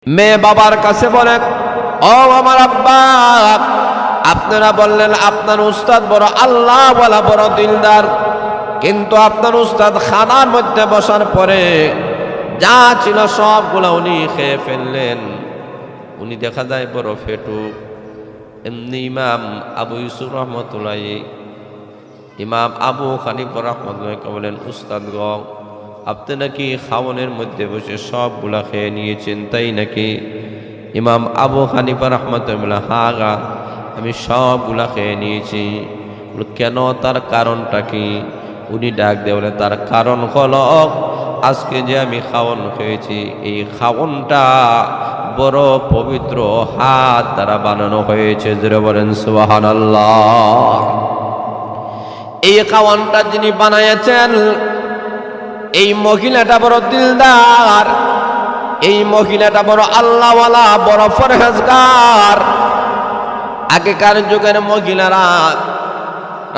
মেয়ে বাবার কাছে বলে, ও আমার আব্বা, আপনারা বললেন আপনার উস্তাদ বড় আল্লাহ ওয়ালা বড় দিলদার, কিন্তু আপনার উস্তাদ খানার মধ্যে বসার পরে যা ছিল সবগুলো উনি খেয়ে ফেললেন। উনি দেখা যায় বড় ফেটু। এমনি ইমাম আবু ইউসুফ রহমতুল্লাহ, ইমাম আবু হানিফা রহমতুল্লাহ বলেন, উস্তাদ গ, আপনি নাকি খাওয়ানোর মধ্যে বসে সবগুলা খেয়ে নিয়েছেন, তাই নাকি? ইমাম আবু হানিফা রহমতুল্লাহ, হা গা, আমি সবগুলা খেয়ে নিয়েছি। কেন, তার কারণটা কি? উনি ডাক দিয়ে বলে, তার কারণ হলো আজকে যে আমি খাওয়ান খেয়েছি, এই খাওয়ানটা বড় পবিত্র হাত দ্বারা বানানো হয়েছে। জোরে বলেন সুবহানাল্লাহ। এই খাওয়ানটা যিনি বানাইছেন, এই মহিলাটা বড় দিলদার, এই মহিলাটা বড় আল্লাহওয়ালা, বড় পরহেজগার। আগেকার যুগের মহিলারা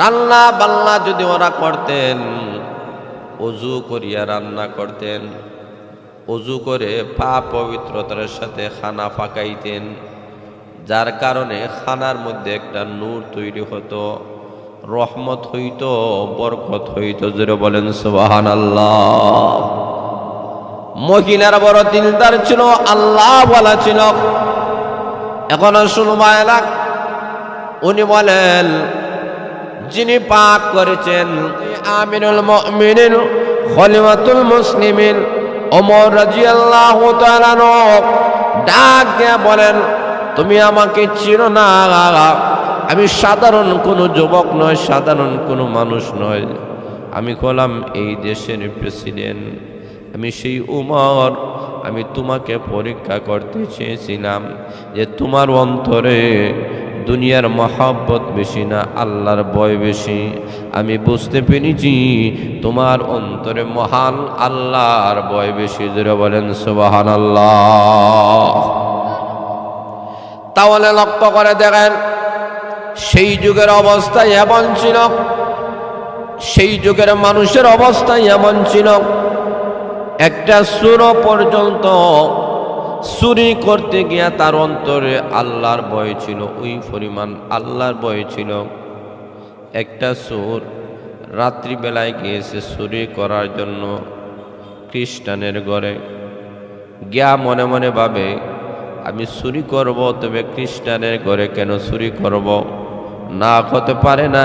রান্না বান্না যদি ওরা করতেন, অজু করিয়া রান্না করতেন, অজু করে পা পবিত্রতার সাথে খানা পাকাইতেন, যার কারণে খানার মধ্যে একটা নূর তৈরি হতো, রহমত হইতো, বরকত হইতো। জোরে বলেন সুবহানাল্লাহ। মহিলার বড় দিলদার ছিল, আল্লাহ ওয়ালা ছিল। এখন শুনবা এলাক, উনি বলেন, যিনি পাক করেছেন, আমিরুল মুমিনিন খলিফাতুল মুসলিমিন ওমর রাদিয়াল্লাহু তাআলা ডাক দিয়ে বলেন, তুমি আমাকে চিনো না, আমি সাধারণ কোনো যুবক নয়, সাধারণ কোনো মানুষ নয়, আমি হলাম এই দেশের প্রেসিডেন্ট, আমি সেই উমর। আমি তোমাকে পরীক্ষা করতে চেয়েছিলাম যে তোমার অন্তরে দুনিয়ার মহব্বত বেশি না আল্লাহর ভয় বেশি। আমি বুঝতে পেরেছি তোমার অন্তরে মহান আল্লাহর ভয় বেশি। জোরে বলেন সুবহানাল্লাহ। তাহলে লক্ষ্য করে দেখেন, সেই যুগের অবস্থা এমন ছিল, সেই যুগের মানুষের অবস্থা এমন ছিল, একটা চোর পর্যন্ত চুরি করতে গিয়া তার অন্তরে আল্লাহর ভয় ছিল, ওই পরিমাণ আল্লাহর ভয় ছিল। একটা চোর রাত্রিবেলায় গিয়েছে চুরি করার জন্য খ্রিস্টানের ঘরে গিয়া মনে মনে ভাবে, আমি চুরি করব, তবে খ্রিস্টানের ঘরে কেন চুরি করব? না, হতে পারে না,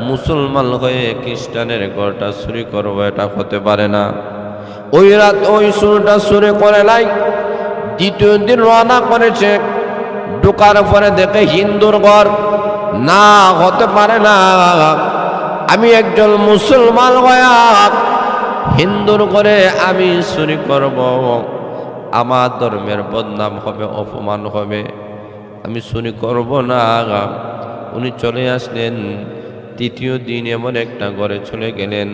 মুসলমান হয়ে খ্রিস্টানের ঘরটা চুরি করব, এটা হতে পারে না। ওই রাত ওই চোরটা চুরি করে নাই, দ্বিতীয় দিন রওনা করেছে, ঢোকার পরে দেখে হিন্দুর ঘর। না, হতে পারে না, আমি একজন মুসলমান হয়ে হিন্দুর ঘরে আমি চুরি করব, আমার ধর্মের বদনাম হবে, অপমান হবে, আমি চুরি করব না। উনি চলে আসলেন। তৃতীয় দিন এমন একটা ঘরে চলে গেলেন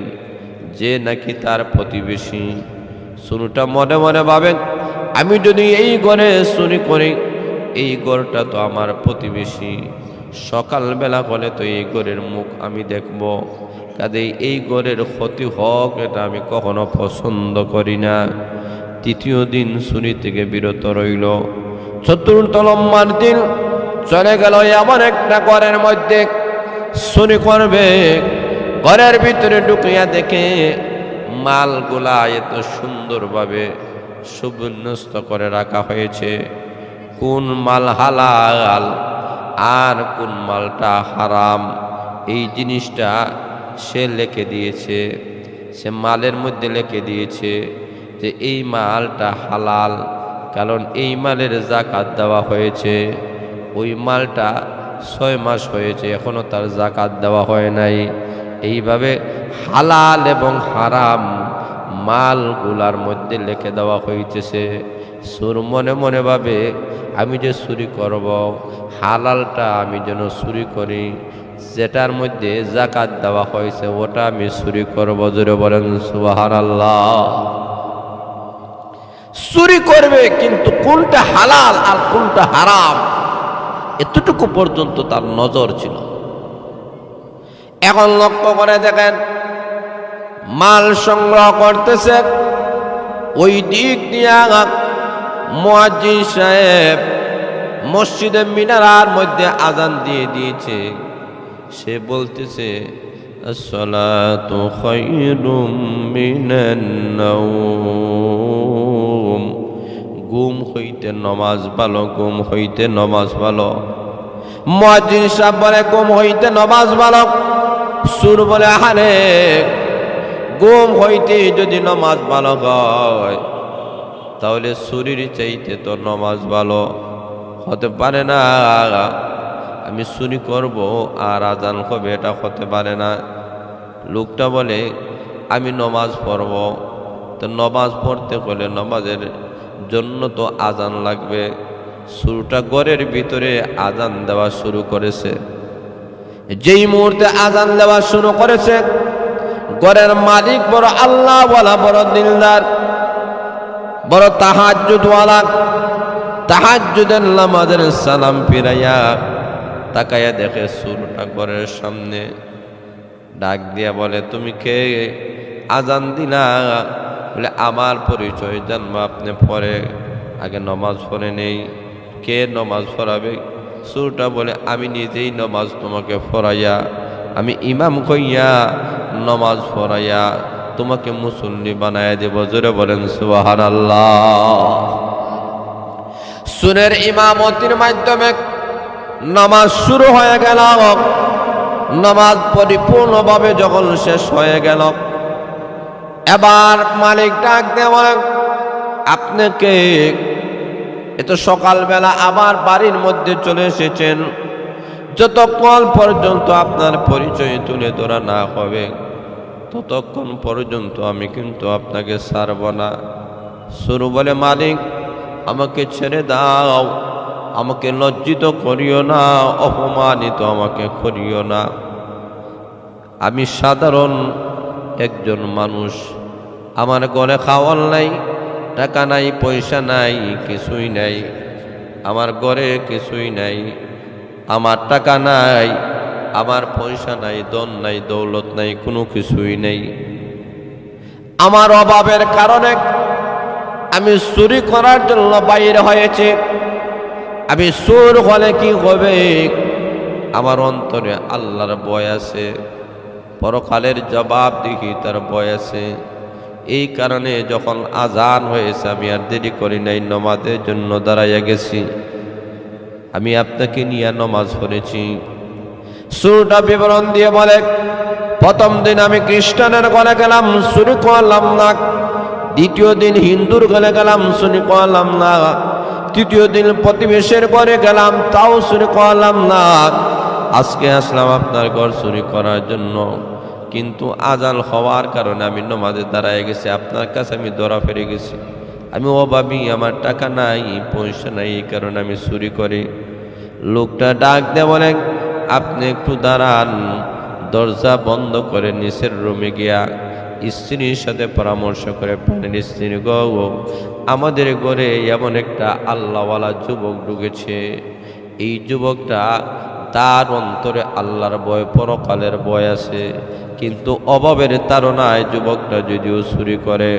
যে নাকি তার প্রতিবেশী। চোরটা মনে মনে ভাবেন, আমি যদি এই ঘরে চুরি করি, এই ঘরটা তো আমার প্রতিবেশী, সকালবেলা হলে তো এই ঘরের মুখ আমি দেখব, কাজেই এই ঘরের ক্ষতি হোক এটা আমি কখনো পছন্দ করি না। তৃতীয় দিন চুরি থেকে বিরত রইল। চতুর্থ নম্বর দিন চলে গেল এমন একটা ঘরের মধ্যে চুরি করবে। ঘরের ভিতরে ঢুকিয়া দেখে মালগুলা এত সুন্দরভাবে সুবিন্যস্ত করে রাখা হয়েছে, কোন মাল হালাল আর কোন মালটা হারাম, এই জিনিসটা সে লিখে দিয়েছে। সে মালের মধ্যে লিখে দিয়েছে যে এই মালটা হালাল, কারণ এই মালের যাকাত দেওয়া হয়েছে। ওই মালটা 6 মাস হয়েছে, এখনো তার যাকাত দেওয়া হয় নাই। এইভাবে হালাল এবং হারাম মালগুলার মধ্যে লিখে দেওয়া হইতেছে। চোর মনে মনে ভাবে, আমি যে চুরি করব, হালালটা আমি যেন চুরি করি, যেটার মধ্যে যাকাত দেওয়া হয়েছে ওটা আমি চুরি করব। জোরে বলেন সুবহানাল্লাহ। চুরি করবে, কিন্তু কোনটা হালাল আর কোনটা হারাম এতটুকু পর্যন্ত তার নজর ছিল। এখন লক্ষ্য করে দেখেন, মাল সংগ্রহ করতেছে, ওই দিক দিয়া মুয়াজ্জিন সাহেব মসজিদে মিনারার মধ্যে আজান দিয়ে দিয়েছে। সে বলতেছে আসসালাতু খায়রুম মিনান নাওম, ঘুম হইতে নমাজ ভালো, ঘুম হইতে নমাজ ভালো। মুয়াজ্জিন সাহেব বলে ঘুম হইতে নমাজ ভালো। সুর বলে আরে ঘুম হইতে যদি নমাজ ভালো হয় তাহলে শরীর চাইতে তো নমাজ ভালো হতে পারে না। আমি চুরি করব আর আজান হবে, এটা হতে পারে না। লোকটা বলে আমি নমাজ পড়ব, তো নমাজ পড়তে হলে নমাজের জন্য তো আজান লাগবে। সুরটা ঘরের ভিতরে আজান দেওয়া শুরু করেছে। যেই মুহূর্তে আজান দেওয়া শুরু করেছে, ঘরের মালিক বড় আল্লাহওয়ালা, বড় দিলদার, বড় তাহাজ্জুদওয়ালা, তাহাজ্জুদের নামাজের সালাম ফিরাইয়া তাকাইয়া দেখে সুরটা ঘরের সামনে। ডাক দিয়া বলে তুমি কে? আজান দিলা? বলে আমার পরিচয় জানবো আপনি পরে, আগে নমাজ পড়ে নেই। কে নমাজ পড়াবে? সুরটা বলে আমি নিজেই নমাজ তোমাকে পড়াইয়া, আমি ইমাম কইয়া নমাজ পড়াইয়া তোমাকে মুসল্লি বানাইয়া দেব। জোরে বলেন সুবহানাল্লাহ। সুরের ইমামতির মাধ্যমে নামাজ শুরু হয়ে গেল। নামাজ পরিপূর্ণভাবে যখন শেষ হয়ে গেল, এবার মালিক ডাক দেওয়া, আপনাকে এত সকালবেলা আবার বাড়ির মধ্যে চলে এসেছেন, যতক্ষণ পর্যন্ত আপনার পরিচয় তুলে ধরা না হবে ততক্ষণ পর্যন্ত আমি কিন্তু আপনাকে ছাড়ব না। শুরু বলে মালিক আমাকে ছেড়ে দাও, আমাকে লজ্জিত করিও না, অপমানিত আমাকে করিও না। আমি সাধারণ একজন মানুষ, আমার ঘরে খাওয়ার নাই, টাকা নাই, পয়সা নাই, কিছুই নাই। আমার ঘরে কিছুই নাই, আমার টাকা নাই, আমার পয়সা নাই, ধন নাই, দৌলত নাই, কোনো কিছুই নেই। আমার অভাবের কারণে আমি চুরি করার জন্য বাইরে হয়েছে। আমি চোর হলে কি হবে? আমার অন্তরে আল্লাহর ভয় আছে, পরকালের জবাবদিহি তার ভয় আছে। এই কারণে যখন আজান হয়েছে আমি আর দেরি করি নাই, নমাজের জন্য দাঁড়াইয়া গেছি। আমি আপনাকে নিয়ে নমাজ পড়েছি। সুরটা বিবরণ দিয়ে বলে, প্রথম দিন আমি খ্রিস্টানের ঘরে গেলাম, চুরি করলাম না। দ্বিতীয় দিন হিন্দুর ঘরে গেলাম, চুরি করলাম না। তৃতীয় দিন প্রতিবেশের ঘরে গেলাম, তাও চুরি করলাম না। আজকে আসলাম আপনার ঘর চুরি করার জন্য, কিন্তু আজান হওয়ার কারণে আমি নমাজে দাঁড়ায় গেছি, আপনার কাছে আমি ধরা ফেরে গেছি। আমি অভাবী, আমার টাকা নাই, পয়সা নাই, এই কারণে আমি চুরি করি। লোকটা ডাক দিয়ে বলে, আপনি একটু দাঁড়ান। দরজা বন্ধ করে নিচের রুমে গিয়া স্ত্রীর সাথে পরামর্শ করে প্রাণের স্ত্রী, গো আমাদের ঘরে এমন একটা আল্লাহওয়ালা যুবক ঢুকেছে। এই যুবকটা, তার অন্তরে আল্লাহর ভয়, পরকালের ভয় আছে, কিন্তু অভাবের তাড়নায় যুবকটা যদিও চুরি করে।